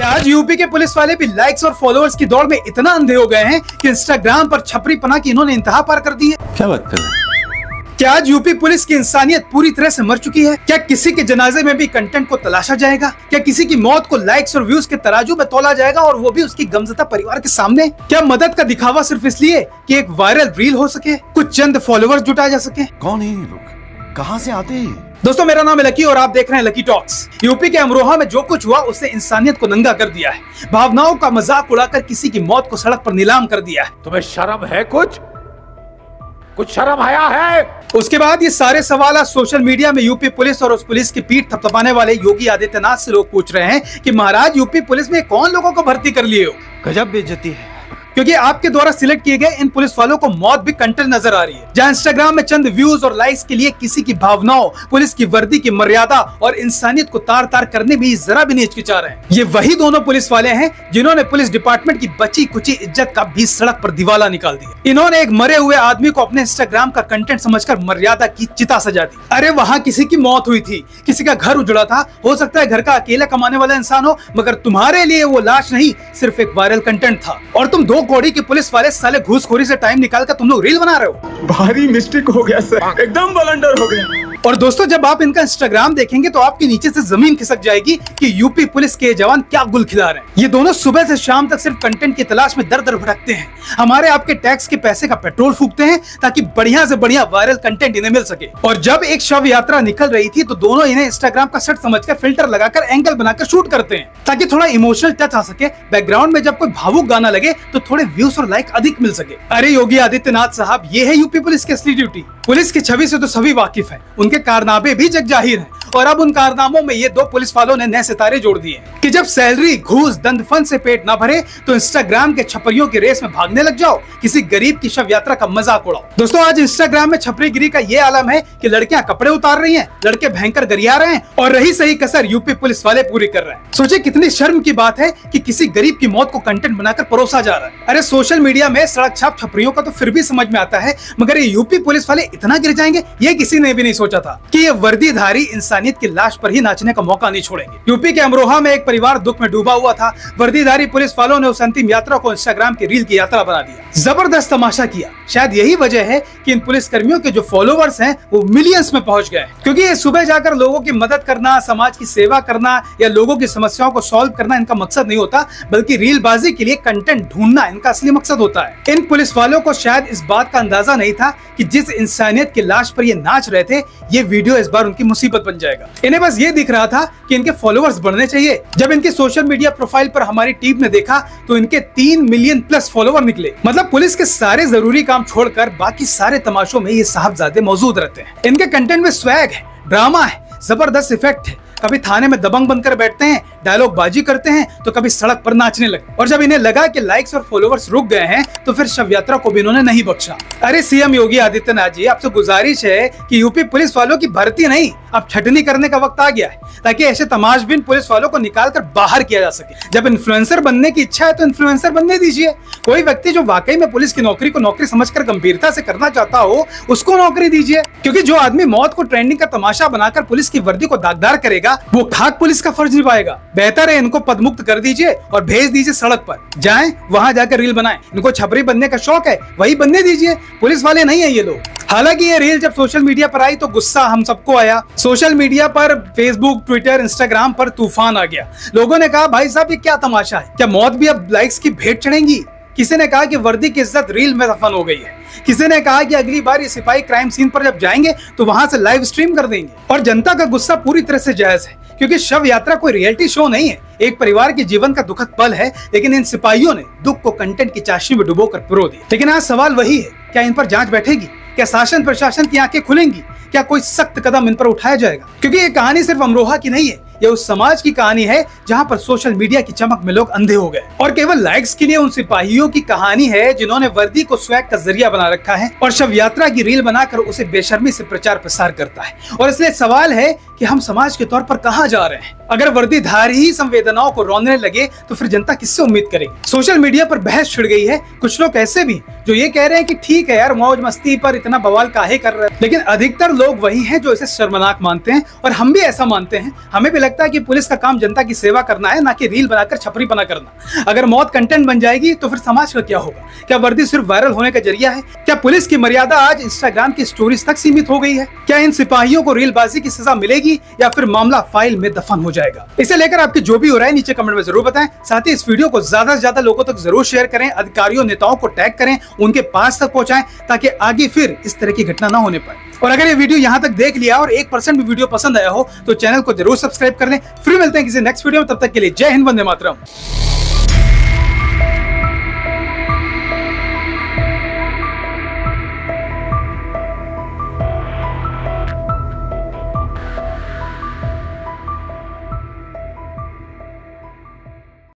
क्या आज यूपी के पुलिस वाले भी लाइक्स और फॉलोअर्स की दौड़ में इतना अंधे हो गए हैं कि इंस्टाग्राम पर छपरी पना की इन्होंने इंतहा पार कर दी है? क्या बात कर रहे हैं? क्या आज यूपी पुलिस की इंसानियत पूरी तरह से मर चुकी है? क्या किसी के जनाजे में भी कंटेंट को तलाशा जाएगा? क्या किसी की मौत को लाइक्स और व्यूज के तराजू में तोला जाएगा और वो भी उसकी गमज़दा परिवार के सामने? क्या मदद का दिखावा सिर्फ इसलिए कि एक वायरल रील हो सके, कुछ चंद फॉलोअर्स जुटाए जा सके? कौन है ये लोग? कहाँ से आते हैं? दोस्तों, मेरा नाम है लकी और आप देख रहे हैं लकी टॉक्स। यूपी के अमरोहा में जो कुछ हुआ उसने इंसानियत को नंगा कर दिया है। भावनाओं का मजाक उड़ाकर किसी की मौत को सड़क पर नीलाम कर दिया है। तुम्हें शर्म है? कुछ शर्म आया है? उसके बाद ये सारे सवाल आज सोशल मीडिया में यूपी पुलिस और उस पुलिस की पीठ थपथपाने वाले योगी आदित्यनाथ से लोग पूछ रहे हैं कि महाराज, यूपी पुलिस में कौन लोगों को भर्ती कर लिए हो? गजब बेइज्जती है। क्योंकि आपके द्वारा सिलेक्ट किए गए इन पुलिस वालों को मौत भी कंटेंट नजर आ रही है, जहां इंस्टाग्राम में चंद व्यूज और लाइक्स के लिए किसी की भावनाओं, पुलिस की वर्दी की मर्यादा और इंसानियत को तार तार करने में जरा भी नहीं हिचकिचा रहे हैं। ये वही दोनों पुलिस वाले हैं जिन्होंने पुलिस डिपार्टमेंट की बची कुची इज्जत का भी सड़क पर दिवाला निकाल दिया। इन्होंने एक मरे हुए आदमी को अपने इंस्टाग्राम का कंटेंट समझकर मर्यादा की चिता सजा दी। अरे वहाँ किसी की मौत हुई थी, किसी का घर उजड़ा था, हो सकता है घर का अकेला कमाने वाला इंसान हो, मगर तुम्हारे लिए वो लाश नहीं, सिर्फ एक वायरल कंटेंट था। और तुम 2 कौड़ी के पुलिस साले घूसखोरी से टाइम निकाल कर तुम लोग रील बना रहे हो। भारी मिस्टेक हो गया सर, एकदम ब्लंडर हो गया। और दोस्तों, जब आप इनका इंस्टाग्राम देखेंगे तो आपके नीचे से जमीन खिसक जाएगी कि यूपी पुलिस के जवान क्या गुल खिला रहे हैं। ये दोनों सुबह से शाम तक सिर्फ कंटेंट की तलाश में दर दर भटकते हैं। हमारे आपके टैक्स के पैसे का पेट्रोल फूकते हैं ताकि बढ़िया से बढ़िया वायरल कंटेंट इन्हें मिल सके। और जब एक शव यात्रा निकल रही थी तो दोनों इन्हें इंस्टाग्राम का सेट समझकर फिल्टर लगाकर एंगल बनाकर शूट करते हैं ताकि थोड़ा इमोशनल टच आ सके। बैकग्राउंड में जब कोई भावुक गाना लगे तो थोड़े व्यूज और लाइक अधिक मिल सके। अरे योगी आदित्यनाथ साहब, ये है यूपी पुलिस की असली ड्यूटी। पुलिस की छवि से तो सभी वाकिफ हैं, उनके कारनामे भी जग जाहिर हैं। और अब उन कारनामों में ये 2 पुलिस वालों ने नए सितारे जोड़ दिए कि जब सैलरी, घूस, दंड-फन से पेट ना भरे तो इंस्टाग्राम के छपरियों की रेस में भागने लग जाओ, किसी गरीब की शव यात्रा का मजाक उड़ाओ। दोस्तों, आज इंस्टाग्राम में छपरीगिरी का ये आलम है कि लड़कियां कपड़े उतार रही हैं, लड़के भयंकर गरिया रहे हैं और रही सही कसर यूपी पुलिस वाले पूरी कर रहे हैं। सोचिए कितनी शर्म की बात है कि किसी गरीब की मौत को कंटेंट बनाकर परोसा जा रहा है। अरे सोशल मीडिया में सड़क छाप छपरियों का तो फिर भी समझ में आता है, मगर ये यूपी पुलिस वाले इतना गिर जाएंगे ये किसी ने भी नहीं सोचा था कि ये वर्दीधारी इंसानियत की लाश पर ही नाचने का मौका नहीं छोड़ेंगे। यूपी के अमरोहा में एक परिवार दुख में डूबा हुआ था। वर्दीधारी पुलिस वालों ने उस अंतिम यात्रा को इंस्टाग्राम की रील की यात्रा बना दिया। जबरदस्त तमाशा किया। शायद यही वजह है कि इन पुलिस कर्मियों के जो फॉलोअर्स हैं वो मिलियंस में पहुंच गए, क्योंकि ये सुबह जाकर लोगों की मदद करना, समाज की सेवा करना या लोगों की समस्याओं को सॉल्व करना इनका मकसद नहीं होता, बल्कि रीलबाजी के लिए कंटेंट ढूंढना इनका असली मकसद होता है। इन पुलिस वालों को शायद इस बात का अंदाजा नहीं था कि जिस इंसानियत की लाश पर ये नाच रहे थे, ये वीडियो इस बार उनकी मुसीबत बन जाएगा। इन्हें बस ये दिख रहा था कि इनके फॉलोअर्स बढ़ने चाहिए। जब इनके सोशल मीडिया प्रोफाइल पर हमारी टीम ने देखा तो इनके 3 मिलियन प्लस फॉलोअर निकले। मतलब पुलिस के सारे जरूरी काम छोड़कर बाकी सारे तमाशों में ये साहबजादे मौजूद रहते हैं। इनके कंटेंट में स्वैग है, ड्रामा है, जबरदस्त इफेक्ट है। कभी थाने में दबंग बनकर बैठते हैं, डायलॉग बाजी करते हैं, तो कभी सड़क पर नाचने लगे। और जब इन्हें लगा कि लाइक्स और फॉलोअर्स रुक गए हैं तो फिर शव यात्रा को भी इन्होंने नहीं बख्शा। अरे सीएम योगी आदित्यनाथ जी, आपसे गुजारिश है कि यूपी पुलिस वालों की भर्ती नहीं, अब छटनी करने का वक्त आ गया है ताकि ऐसे तमाशबीन पुलिस वालों को निकाल कर बाहर किया जा सके। जब इन्फ्लुएंसर बनने की इच्छा है तो इन्फ्लुएंसर बनने दीजिए। कोई व्यक्ति जो वाकई में पुलिस की नौकरी को नौकरी समझकर गंभीरता से करना चाहता हो उसको नौकरी दीजिए, क्योंकि जो आदमी मौत को ट्रेंडिंग का तमाशा बनाकर पुलिस की वर्दी को दागदार करेगा वो खाक पुलिस का फर्ज निभाएगा। बेहतर है इनको पदमुक्त कर दीजिए और भेज दीजिए सड़क पर, जाएं वहां जाकर रील बनाएं। इनको छपरी बनने का शौक है, वही बनने दीजिए, पुलिस वाले नहीं है ये लोग। हालांकि ये रील जब सोशल मीडिया पर आई तो गुस्सा हम सबको आया। सोशल मीडिया पर फेसबुक, ट्विटर, इंस्टाग्राम पर तूफान आ गया। लोगों ने कहा, भाई साहब ये क्या तमाशा है, क्या मौत भी अब लाइक्स की भेंट चढ़ेंगी? किसी ने कहा कि वर्दी की इज्जत रील में दफन हो गई है। किसी ने कहा कि अगली बार ये सिपाही क्राइम सीन पर जब जाएंगे तो वहां से लाइव स्ट्रीम कर देंगे। और जनता का गुस्सा पूरी तरह से जायज है, क्योंकि शव यात्रा कोई रियलिटी शो नहीं है, एक परिवार के जीवन का दुखद पल है। लेकिन इन सिपाहियों ने दुख को कंटेंट की चाशनी में डुबोकर पिरो दिया। लेकिन आज सवाल वही है, क्या इन पर जांच बैठेगी? क्या शासन प्रशासन की आंखें खुलेंगी? क्या कोई सख्त कदम इन पर उठाया जाएगा? क्योंकि ये कहानी सिर्फ अमरोहा की नहीं है, ये उस समाज की कहानी है जहां पर सोशल मीडिया की चमक में लोग अंधे हो गए। और केवल लाइक्स के लिए उन सिपाहियों की कहानी है जिन्होंने वर्दी को स्वैग का जरिया बना रखा है और शव यात्रा की रील बनाकर उसे बेशर्मी से प्रचार प्रसार करता है। और इसलिए सवाल है कि हम समाज के तौर पर कहां जा रहे हैं? अगर वर्दीधारी ही संवेदनाओं को रौंदने लगे तो फिर जनता किससे उम्मीद करेगी? सोशल मीडिया पर बहस छिड़ गई है। कुछ लोग ऐसे भी जो ये कह रहे हैं कि ठीक है यार, मौज मस्ती पर इतना बवाल काहे कर रहे हैं, लेकिन अधिकतर लोग वही हैं जो इसे शर्मनाक मानते हैं और हम भी ऐसा मानते हैं। हमें भी लगता लगता है कि पुलिस का काम जनता की सेवा करना है, ना कि रील बनाकर छपरीपना करना। अगर मौत कंटेंट बन जाएगी तो फिर समाज का क्या होगा? क्या वर्दी सिर्फ वायरल होने का जरिया है? क्या पुलिस की मर्यादा आज इंस्टाग्राम की स्टोरीज तक सीमित हो गई है? क्या इन सिपाहियों को रीलबाजी की सजा मिलेगी या फिर मामला फाइल में दफन हो जाएगा? इसे लेकर आपकी जो भी हो रहा है नीचे कमेंट में जरूर बताएं। साथ ही इस वीडियो को ज्यादा से ज्यादा लोगों तक जरूर शेयर करें, अधिकारियों नेताओं को टैग करें, उनके पास तक पहुंचाएं ताकि आगे फिर इस तरह की घटना ना होने पाए। और अगर ये वीडियो यहां तक देख लिया और 1% भी वीडियो पसंद आया हो तो चैनल को जरूर सब्सक्राइब कर लें। फिर मिलते हैं किसी नेक्स्ट वीडियो में, तब तक के लिए जय हिंद, वंदे मातरम।